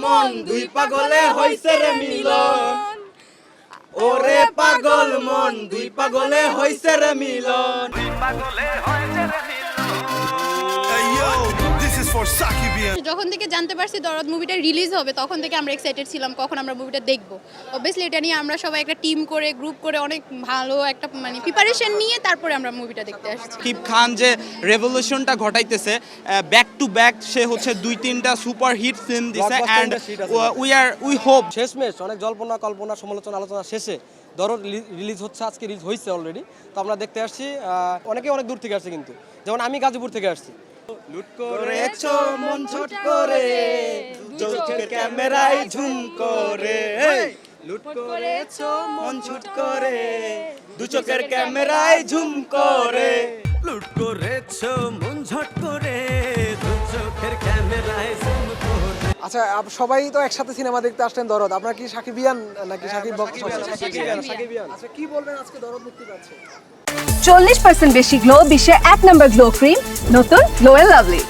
মন দুই পাগলে হইছে রে মিলন, ওরে পাগল মন দুই পাগলে হইছে রে মিলন, দুই পাগলে হইছে রে মিলন। যখন থেকে জানতে পারছি দরদ মুভিটা রিলিজ হবে তখন থেকে আমরা এক্সাইটেড ছিলাম কখন আমরা মুভিটা দেখব। অবভিয়াসলি এটা নিয়ে আমরা সবাই একটা টিম করে গ্রুপ করে অনেক ভালো একটা প্রিপারেশন নিয়ে তারপরে আমরা মুভিটা দেখতে আসছি। সাকিব খান যে রেভলিউশনটা ঘটাইতেছে ব্যাক টু ব্যাক, সে হচ্ছে 2-3টা সুপার হিট ফিল্ম দিছে এন্ড উই হোপ শেষমেশ অনেক জল্পনা কল্পনা সমালোচনা আলোচনা শেষে দরদ রিলিজ হচ্ছে, আজকে রিলিজ হয়েছে অলরেডি। তো আমরা দেখতে আসছি, অনেকে অনেক দূর থেকে আসছে, কিন্তু যেমন আমি গাজীপুর থেকে আসছি। লুট করেছো মন ঝট করে, চোখের ক্যামেরায় ঝুম করে, লুট করেছো মন ঝট করে, দু চোখের ক্যামেরায় ঝুম করে, লুট করেছো মন ঝট করে, দু চোখের ক্যামেরায় ঝুম করে। আচ্ছা, সবাই তো একসাথে সিনেমা দেখতে আসলেন দরদ, আপনারা কি সাকিবিয়ান নাকি সাকিব ভক্ত? সাকিবিয়ান। আচ্ছা, কি বলবেন আজকে দরদ মুক্তি পাচ্ছে? 40% বেশি গ্লো, বিশ্বের 1 নম্বর গ্লো ক্রিম, নতুন গ্লো এন্ড লাভলি।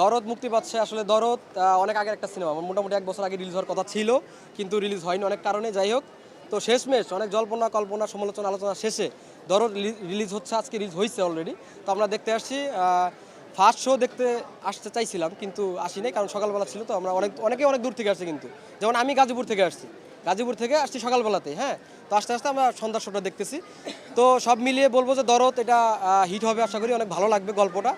দরদ মুক্তি পাচ্ছে। আসলে দরদ অনেক আগের একটা সিনেমা, মোটামুটি 1 বছর আগে রিলিজ হওয়ার কথা ছিল, কিন্তু রিলিজ হয়নি অনেক কারণে। যাই হোক, তো শেষমেশ অনেক জল্পনা কল্পনা সমালোচনা আলোচনা শেষে দরদ রিলিজ হচ্ছে, আজকে রিলিজ হয়েছে অলরেডি। তো আমরা দেখতে আসছি, ফার্স্ট শো দেখতে আসতে চাইছিলাম কিন্তু আসি নাই, কারণ সকালবেলা ছিল। তো আমরা অনেকে অনেক দূর থেকে আসছে, কিন্তু যেমন আমি গাজীপুর থেকে আসছি সকালবেলাতে। হ্যাঁ, তো আস্তে আস্তে আমরা সন্ধ্যার শোটা দেখতেছি। তো সব মিলিয়ে বলবো যে দরদ এটা হিট হবে, আশা করি অনেক ভালো লাগবে গল্পটা।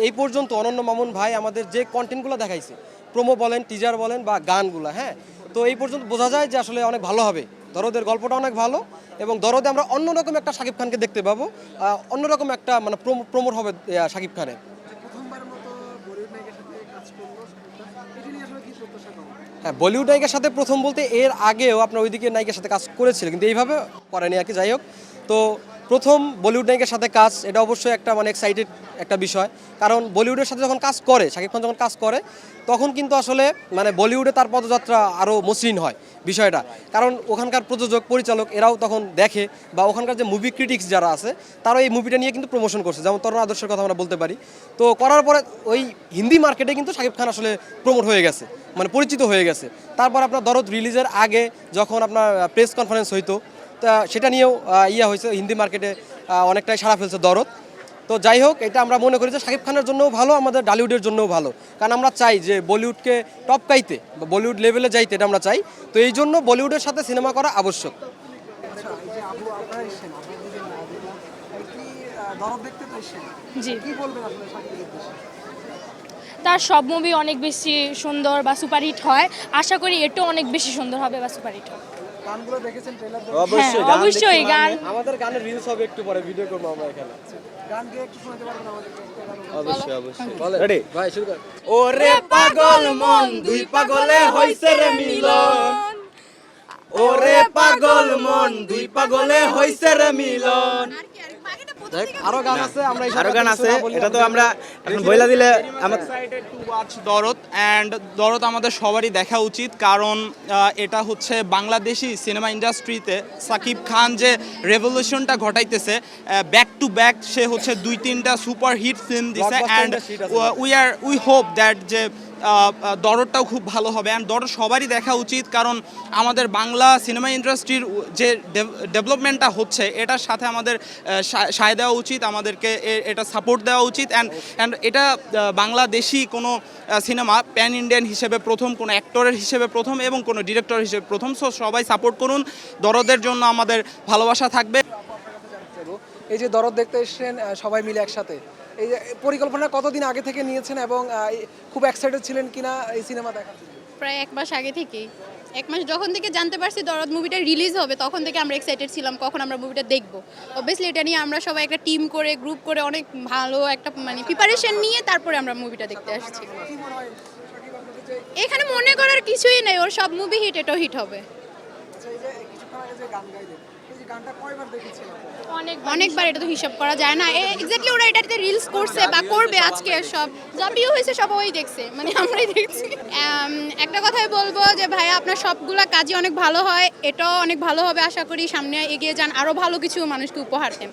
এই পর্যন্ত অনন্য মামুন ভাই আমাদের যে কন্টেন্টগুলো দেখাইছে, প্রোমো বলেন, টিজার বলেন বা গানগুলো, হ্যাঁ, তো এই পর্যন্ত বোঝা যায় যে আসলে অনেক ভালো হবে। দরদের গল্পটা অনেক ভালো, এবং দরদে আমরা অন্যরকম একটা শাকিব খানকে দেখতে পাবো, অন্যরকম একটা প্রমোট হবে শাকিব খানের। হ্যাঁ, বলিউড নায়িকার সাথে প্রথম বলতে এর আগেও আপনার ওইদিকে নায়িকার সাথে কাজ করেছিল, কিন্তু এইভাবে করেনি আর কি। যাই হোক, তো প্রথম বলিউড নায়িকার সাথে কাজ, এটা অবশ্যই একটা এক্সাইটেড একটা বিষয়। কারণ বলিউডের সাথে যখন কাজ করে শাকিব খান, যখন কাজ করে তখন কিন্তু আসলে বলিউডে তার পদযাত্রা আরও মসৃণ হয় বিষয়টা। কারণ ওখানকার প্রযোজক পরিচালক এরাও তখন দেখে, বা ওখানকার যে মুভি ক্রিটিক্স যারা আছে তারাও এই মুভিটা নিয়ে কিন্তু প্রমোশন করছে, যেমন তরুণ আদর্শের কথা আমরা বলতে পারি। তো করার পরে ওই হিন্দি মার্কেটে কিন্তু শাকিব খান আসলে প্রমোট হয়ে গেছে, পরিচিত হয়ে গেছে। তারপর আপনার দরদ রিলিজের আগে যখন আপনার প্রেস কনফারেন্স হইতো, তা সেটা নিয়েও হয়েছে, হিন্দি মার্কেটে অনেকটাই সাড়া ফেলছে দরদ। তো যাই হোক, এটা আমরা মনে করি যে শাকিব খানের জন্যও ভালো, আমাদের টলিউডের জন্যও ভালো। কারণ আমরা চাই যে বলিউডকে টপকাইতে বা বলিউড লেভেলে যাইতে, এটা আমরা চাই। তো এই জন্য বলিউডের সাথে সিনেমা করা আবশ্যক। জি, তার সব মুভি অনেক বেশি সুন্দর বা সুপারহিট হয়। আশা করি এটাও অনেক বেশি সুন্দর হবে বা সুপারহিট হবে। গানগুলো দেখেছেন ট্রেলার? অবশ্যই গান, আমাদের গানের রিলস হবে, একটু পরে ভিডিও করবো আমরা এখানে। গান গিয়ে একটু শোনাতে পারবেন আমাদেরকে? অবশ্যই। রেডি ভাই, শুরু কর। ওরে পাগল মন দুই পাগলে হইছে রে মিলন, ওরে পাগল মন দুই পাগলে হইছে রে মিলন। আরো গান আছে, আমরা আরো গান আছে, এটা তো আমরা এখন বইলা দিলে আমরা এক্সাইটেড টু ওয়াচ দরদ। অ্যান্ড দরদ আমাদের সবারই দেখা উচিত, কারণ এটা হচ্ছে বাংলাদেশি সিনেমা ইন্ডাস্ট্রিতে সাকিব খান যে রেভলিউশনটা ঘটাইতেছে ব্যাক টু ব্যাক, সে হচ্ছে 2-3টা সুপার হিট ফিল্ম দিছে অ্যান্ড উই হোপ দ্যাট যে দরদটাও খুব ভালো হবে। অ্যান্ড দরদ সবারই দেখা উচিত, কারণ আমাদের বাংলা সিনেমা ইন্ডাস্ট্রির যে ডেভেলপমেন্টটা হচ্ছে এটার সাথে আমাদের সায় দেওয়া উচিত, আমাদেরকে এটা সাপোর্ট দেওয়া উচিত। অ্যান্ড এটা বাংলাদেশি কোনো সিনেমা প্যান ইন্ডিয়ান হিসেবে প্রথম, কোনো অ্যাক্টরের হিসেবে প্রথম এবং কোনো ডিরেক্টর হিসেবে প্রথম। সো সবাই সাপোর্ট করুন, দরদের জন্য আমাদের ভালোবাসা থাকবে। এই যে দরদ দেখতে এসেছেন সবাই মিলে একসাথে, এই পরিকল্পনা কতদিন আগে থেকে নিয়েছেন এবং খুব এক্সাইটেড ছিলেন কিনা এই সিনেমা দেখার জন্য? প্রায় 1 মাস আগে থেকেই, 1 মাস যখন থেকে জানতে পারছি দরদ মুভিটা রিলিজ হবে তখন থেকে আমরা এক্সাইটেড ছিলাম কখন আমরা মুভিটা দেখব। অবভিয়াসলি এটা নিয়ে আমরা সবাই একটা টিম করে গ্রুপ করে অনেক ভালো একটা প্রিপারেশন নিয়ে তারপরে আমরা মুভিটা দেখতে আসছি। এখানে মনে করার কিছুই নেই, ওর সব মুভি হিট, এটাও হিট হবে। অনেকবার, এটা তো হিসাব করা যায় না এক্স্যাক্টলি। ওরা এটাতে রিলস করছে বা করবে আজকে, সব যা ভিউ হয়েছে সব ওই দেখছে, আমরাই দেখছি। একটা কথাই বলবো যে ভাইয়া আপনার সবগুলা কাজই অনেক ভালো হয়, এটাও অনেক ভালো হবে। আশা করি সামনে এগিয়ে যান, আরও ভালো কিছু মানুষকে উপহার দেন।